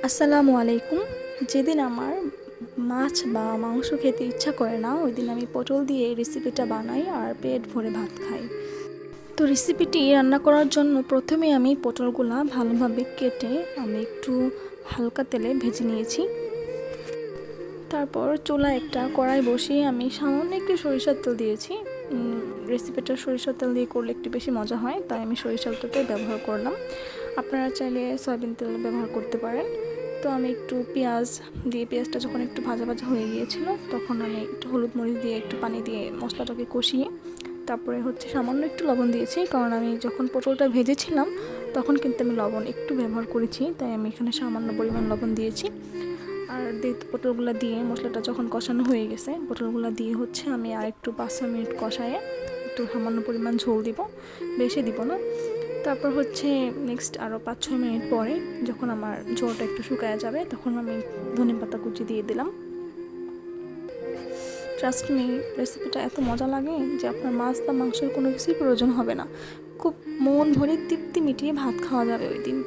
আসসালামু আলাইকুম। যেদিন আমার মাছ বা মাংস খেতে ইচ্ছা করে না, ওই দিন আমি পটল দিয়ে এই রেসিপিটা বানাই আর পেট ভরে ভাত খাই। তো রেসিপিটি রান্না করার জন্য প্রথমে আমি পটলগুলা ভালোভাবে কেটে আমি একটু হালকা তেলে ভেজে নিয়েছি। তারপর চুলায় একটা কড়াই বসিয়ে আমি সামান্য একটু সরিষার তেল দিয়েছি। রেসিপিটা সরিষার তেল দিয়ে করলে একটু বেশি মজা হয়, তাই আমি সরিষার তেলটাই ব্যবহার করলাম। আপনারা চাইলে সয়াবিন তেল ব্যবহার করতে পারেন। তো আমি একটু পেঁয়াজ দিয়ে, পেঁয়াজটা যখন একটু ভাজা ভাজা হয়ে গিয়েছিল, তখন আমি একটু হলুদ মরিচ দিয়ে একটু পানি দিয়ে মশলাটাকে কষিয়ে তারপরে সামান্য একটু লবণ দিয়েছি, কারণ আমি যখন পটলটা ভেজেছিলাম তখন কিন্তু আমি লবণ একটু ব্যবহার করেছি, তাই আমি এখানে সামান্য পরিমাণ লবণ দিয়েছি। আর পটলগুলো দিয়ে মশলাটা যখন কষানো হয়ে গেছে, পটলগুলো দিয়ে আমি আর একটু 5-6 মিনিট কষায়ে একটু সামান্য পরিমাণ ঝোল দিব, বেশি দিব না। তারপর নেক্সট আরও 5-6 মিনিট পরে যখন আমার ঝোলটা একটু শুকায় যাবে, তখন আমি ধনেপাতা কুচি দিয়ে দিলাম। ট্রাস্ট মি, রেসিপিটা এত মজা লাগে যে আপনার মাছ বা মাংসের কোনো কিছুই প্রয়োজন হবে না। খুব মন ভরে তৃপ্তি মিটিয়ে ভাত খাওয়া যাবে ওই দিন।